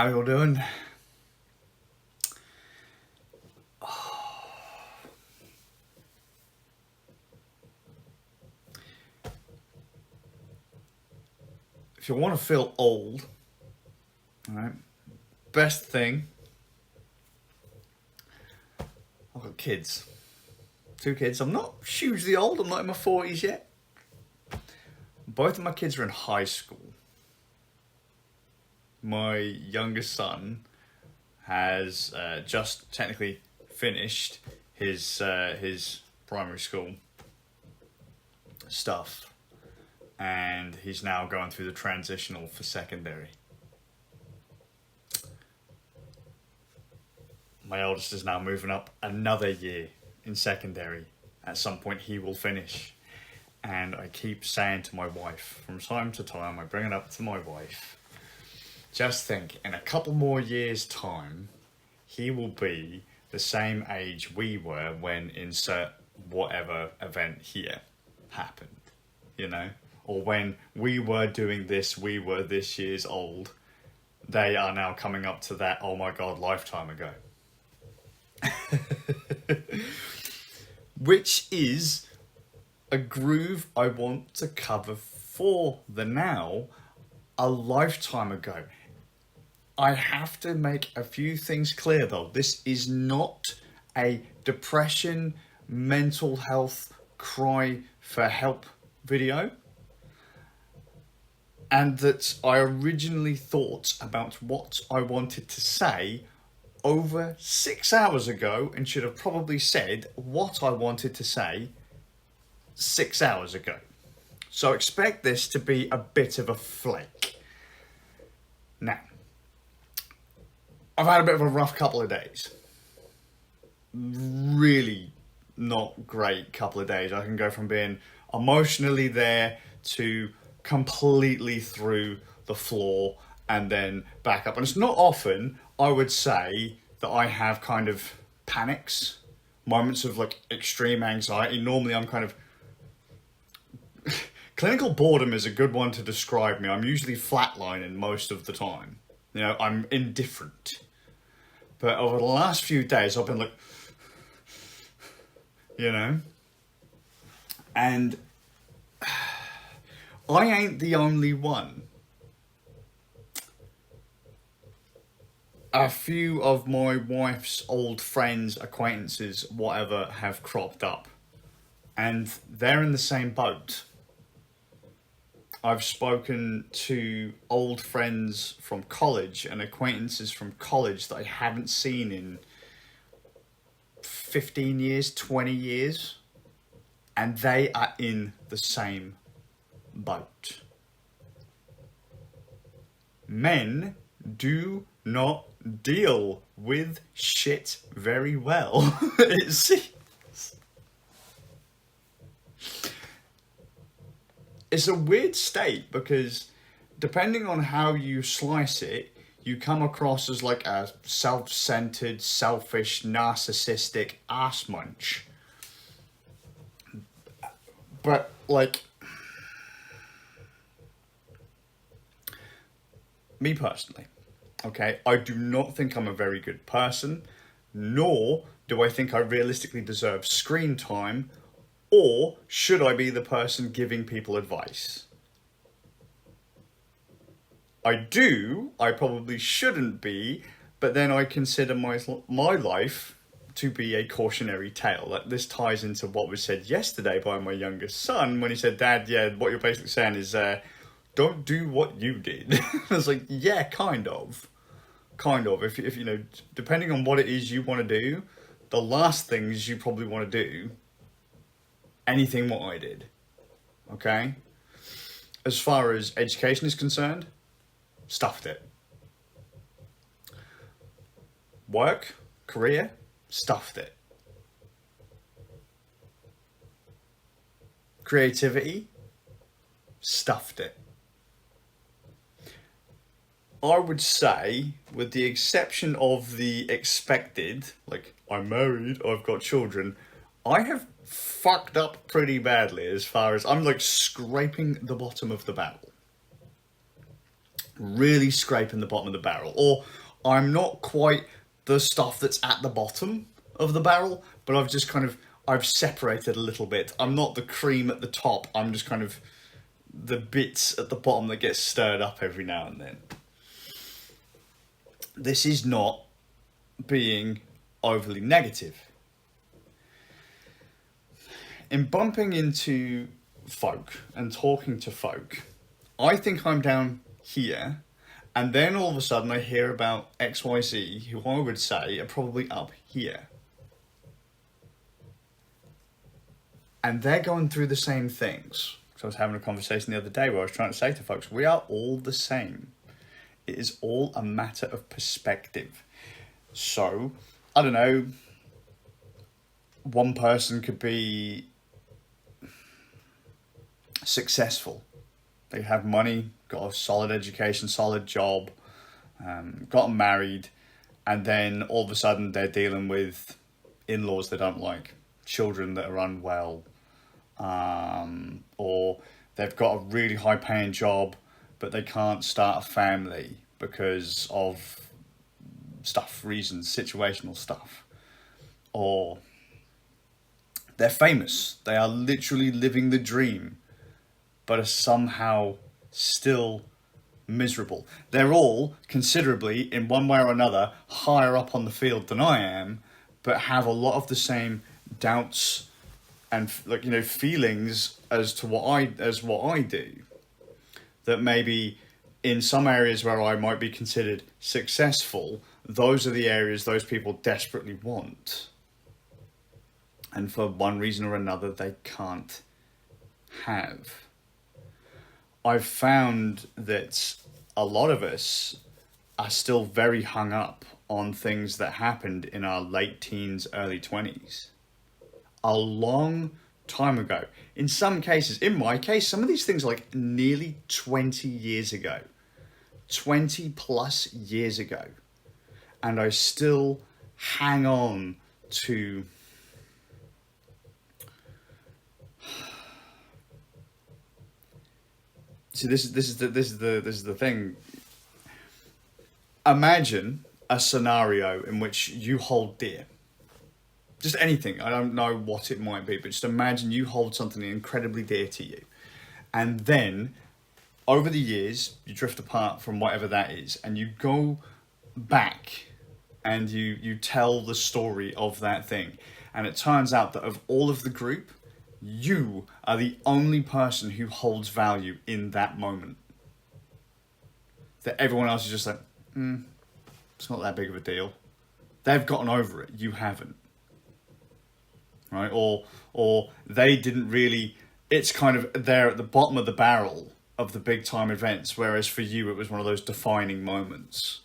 How you all doing? If you want to feel old, alright, best thing, I've got kids. 2 kids. I'm not hugely old, I'm not in my 40s yet. Both of my kids are in high school. My youngest son has just technically finished his primary school stuff, and he's now going through the transitional for secondary. My eldest is now moving up another year in secondary. At some point he will finish. And I keep saying to my wife, from time to time, I bring it up to my wife, just think, in a couple more years' time, he will be the same age we were when insert whatever event here happened, you know? Or when we were doing this, we were this year's old. They are now coming up to that, oh my God, lifetime ago. Which is a groove I want to cover for the now, a lifetime ago. I have to make a few things clear though. This is not a depression, mental health, cry for help video. And that I originally thought about what I wanted to say over 6 hours ago and should have probably said what I wanted to say 6 hours ago. So expect this to be a bit of a flake. Now, I've had a bit of a rough couple of days. Really not great couple of days. I can go from being emotionally there to completely through the floor and then back up. And it's not often, I would say, that I have kind of panics, moments of like extreme anxiety. Normally I'm kind of... Clinical boredom is a good one to describe me. I'm usually flatlining most of the time. You know, I'm indifferent. But over the last few days, I've been like... You know? And I ain't the only one. A few of my wife's old friends, acquaintances, whatever, have cropped up. And they're in the same boat. I've spoken to old friends from college and acquaintances from college that I haven't seen in 15 years, 20 years. And they are in the same boat. Men do not deal with shit very well. It seems. It's a weird state because depending on how you slice it, you come across as like a self-centered, selfish, narcissistic ass munch. But like, me personally, okay, I do not think I'm a very good person, nor do I think I realistically deserve screen time, or should I be the person giving people advice? I probably shouldn't be, but then I consider my life to be a cautionary tale. Like, this ties into what was said yesterday by my youngest son when he said, Dad, yeah, what you're basically saying is, don't do what you did. I was like, yeah, kind of. If you know, depending on what it is you want to do, the last things you probably want to do, anything what I did, okay? As far as education is concerned, stuffed it. Work, career, stuffed it. Creativity, stuffed it. I would say, with the exception of the expected, like, I'm married, I've got children, I have fucked up pretty badly as far as I'm like scraping the bottom of the barrel. really scraping the bottom of the barrel, or I'm not quite the stuff that's at the bottom of the barrel, but I've separated a little bit. I'm not the cream at the top. I'm just kind of the bits at the bottom that get stirred up every now and then. This is not being overly negative. In bumping into folk and talking to folk, I think I'm down here, and then all of a sudden I hear about XYZ, who I would say are probably up here. And they're going through the same things. So I was having a conversation the other day where I was trying to say to folks, we are all the same. It is all a matter of perspective. So, I don't know, one person could be successful. They have money, got a solid education, solid job, gotten married, and then all of a sudden they're dealing with in-laws they don't like, children that are unwell, or they've got a really high-paying job, but they can't start a family because of reasons, situational stuff. Or they're famous. They are literally living the dream, but are somehow still miserable. They're all considerably, in one way or another, higher up on the field than I am, but have a lot of the same doubts and feelings as what I do. That maybe in some areas where I might be considered successful, those are the areas those people desperately want. And for one reason or another, they can't have. I've found that a lot of us are still very hung up on things that happened in our late teens, early 20s. A long time ago. In some cases, in my case, some of these things are like nearly 20 years ago. 20 plus years ago. And I still hang on to see, this is the thing. Imagine a scenario in which you hold dear. Just anything. I don't know what it might be, but just imagine you hold something incredibly dear to you. And then, over the years, you drift apart from whatever that is, and you go back and you tell the story of that thing. And it turns out that of all of the group, you are the only person who holds value in that moment. That everyone else is just like, it's not that big of a deal. They've gotten over it. You haven't. Right? Or they didn't really, it's kind of there at the bottom of the barrel of the big time events, whereas for you it was one of those defining moments.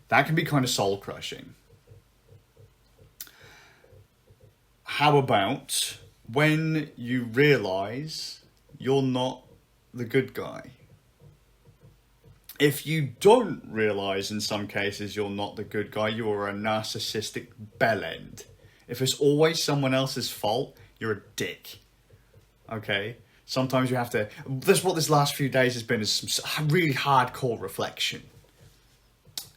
That can be kind of soul crushing. How about when you realise you're not the good guy? If you don't realise in some cases you're not the good guy, you are a narcissistic bellend. If it's always someone else's fault, you're a dick. Okay? Sometimes you have to... That's what this last few days has been, is some really hardcore reflection.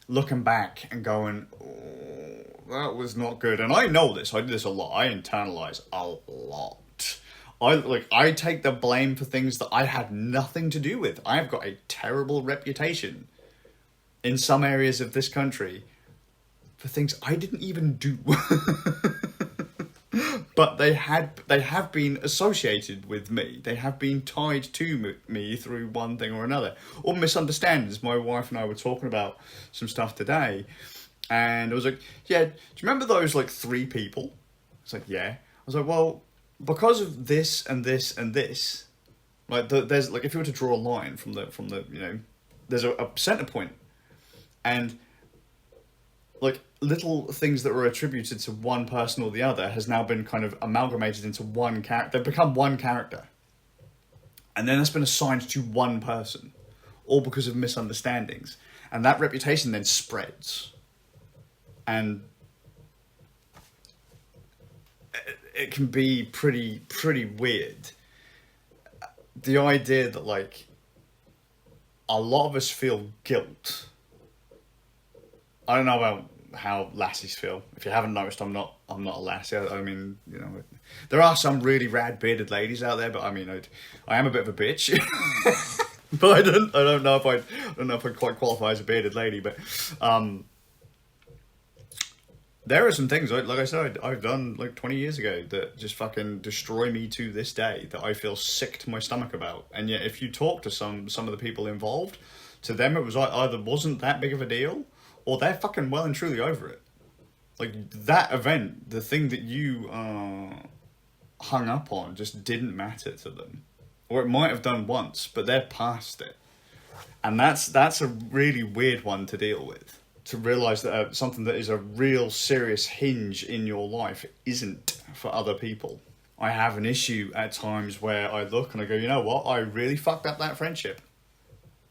Looking back and going, oh, that was not good. And I know this. I do this a lot. I internalise a lot. I take the blame for things that I had nothing to do with. I've got a terrible reputation in some areas of this country for things I didn't even do. But they have been associated with me. They have been tied to me through one thing or another. Or misunderstandings. My wife and I were talking about some stuff today, and I was like, yeah, do you remember those 3 people? It's like, yeah. I was like, well, because of this and this and this, there's if you were to draw a line from the there's a center point, and little things that were attributed to one person or the other has now been kind of amalgamated into one character. They've become one character. And then that's been assigned to one person, all because of misunderstandings. And that reputation then spreads. And it can be pretty weird. The idea that a lot of us feel guilt. I don't know about how lassies feel. If you haven't noticed, I'm not a lassie. I mean, you know, there are some really rad bearded ladies out there, but I mean, I am a bit of a bitch. But I don't know if I quite qualify as a bearded lady. But there are some things, like I said, I've done like 20 years ago that just fucking destroy me to this day, that I feel sick to my stomach about. And yet, if you talk to some of the people involved, to them it was either wasn't that big of a deal, or they're fucking well and truly over it. Like, that event, the thing that you hung up on, just didn't matter to them. Or it might have done once, but they're past it. And that's a really weird one to deal with. To realise that something that is a real serious hinge in your life isn't for other people. I have an issue at times where I look and I go, you know what, I really fucked up that friendship.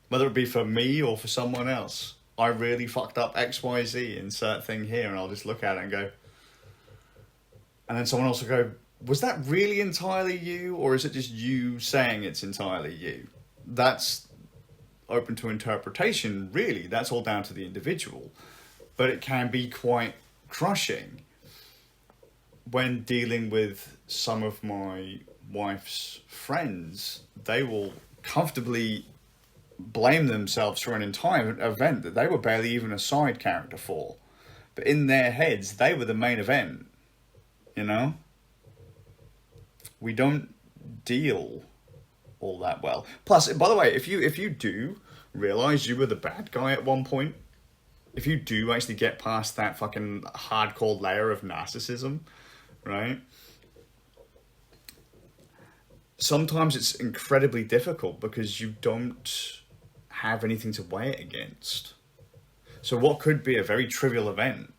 Whether it be for me or for someone else. I really fucked up XYZ, insert thing here, and I'll just look at it and go. And then someone else will go, was that really entirely you, or is it just you saying it's entirely you? That's open to interpretation, really. That's all down to the individual. But it can be quite crushing when dealing with some of my wife's friends. They will comfortably blame themselves for an entire event that they were barely even a side character for. But in their heads, they were the main event, you know? We don't deal all that well. Plus, by the way, if you do realise you were the bad guy at one point, if you do actually get past that fucking hardcore layer of narcissism, right? Sometimes it's incredibly difficult because you don't have anything to weigh it against. So what could be a very trivial event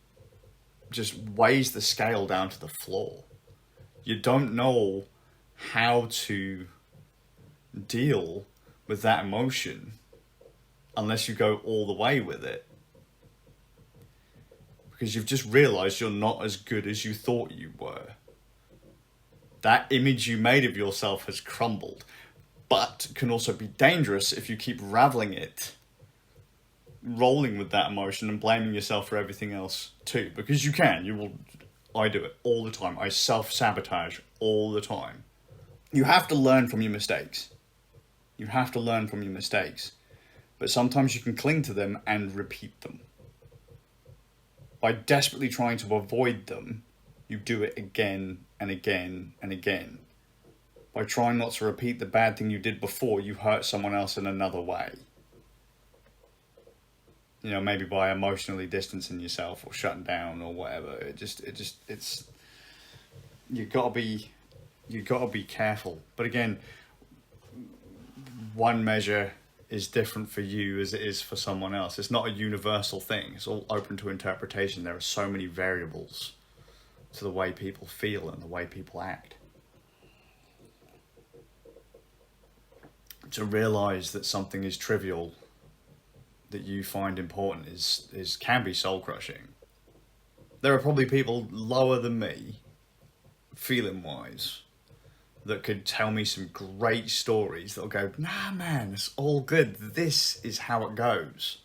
just weighs the scale down to the floor. You don't know how to deal with that emotion unless you go all the way with it. Because you've just realised you're not as good as you thought you were. That image you made of yourself has crumbled, but can also be dangerous if you keep raveling it, rolling with that emotion and blaming yourself for everything else too. Because you will, I do it all the time. I self-sabotage all the time. You have to learn from your mistakes. You have to learn from your mistakes. But sometimes you can cling to them and repeat them. By desperately trying to avoid them, you do it again and again and again. By trying not to repeat the bad thing you did before, you hurt someone else in another way. You know, maybe by emotionally distancing yourself or shutting down or whatever. It's you gotta be careful. But again, one measure is different for you as it is for someone else. It's not a universal thing. It's all open to interpretation. There are so many variables to the way people feel and the way people act. To realise that something is trivial that you find important can be soul crushing. There are probably people lower than me, feeling wise, that could tell me some great stories that'll go, nah man, it's all good. This is how it goes.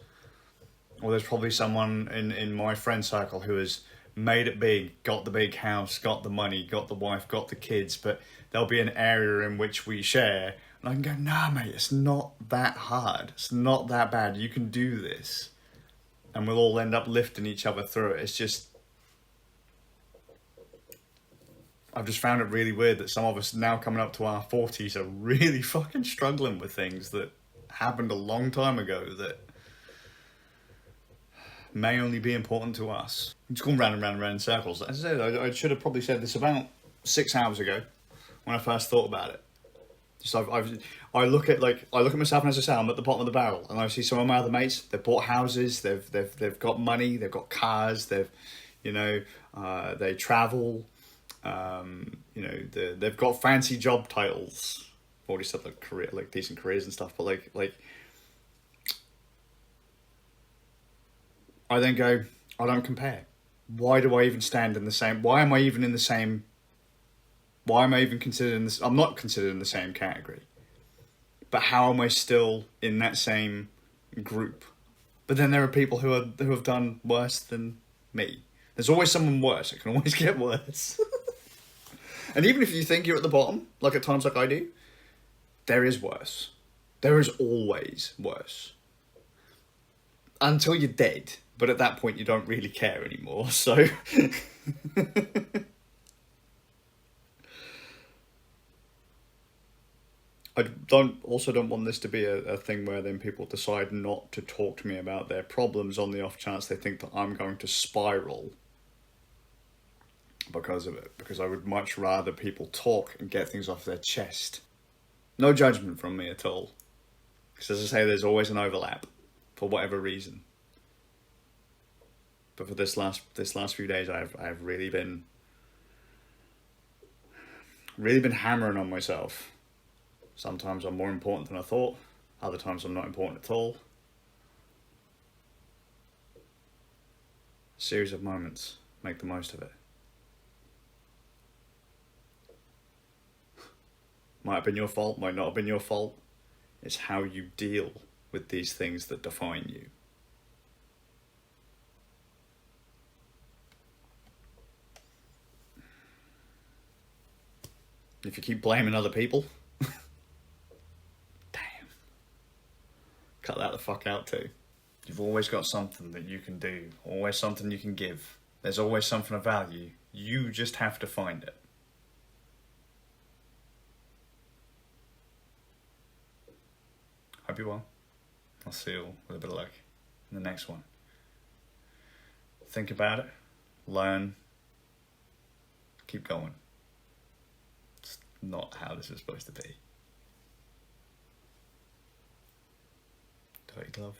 Or there's probably someone in my friend circle who has made it big, got the big house, got the money, got the wife, got the kids, but there'll be an area in which we share, and I can go, nah mate, it's not that hard. It's not that bad. You can do this. And we'll all end up lifting each other through it. It's just, I've just found it really weird that some of us now coming up to our 40s are really fucking struggling with things that happened a long time ago that may only be important to us. I'm just going round and round and round in circles. As I said, I should have probably said this about 6 hours ago when I first thought about it. Just I look at myself, and as I say, I'm at the bottom of the barrel, and I see some of my other mates. They've bought houses, they've got money, they've got cars, they travel. They've got fancy job titles. I've already said like decent careers and stuff, but like I then go, I don't compare. Why do I even stand in the same? Why am I even considered in this? I'm not considered in the same category But how am I still in that same group? But then there are people who have done worse than me. There's always someone worse. It can always get worse. And even if you think you're at the bottom, like at times like I do, there is worse. There is always worse. Until you're dead. But at that point, you don't really care anymore, so... I don't want this to be a thing where then people decide not to talk to me about their problems on the off chance they think that I'm going to spiral because of it. Because I would much rather people talk and get things off their chest. No judgment from me at all. Because as I say, there's always an overlap for whatever reason. But for this last few days, I've really been hammering on myself. Sometimes I'm more important than I thought. Other times I'm not important at all. A series of moments. Make the most of it. Might have been your fault, might not have been your fault. It's how you deal with these things that define you. If you keep blaming other people... Cut that the fuck out too. You've always got something that you can do. Always something you can give. There's always something of value. You just have to find it. Hope you're well. I'll see you all with a bit of luck in the next one. Think about it. Learn. Keep going. It's not how this is supposed to be. Dirty glove.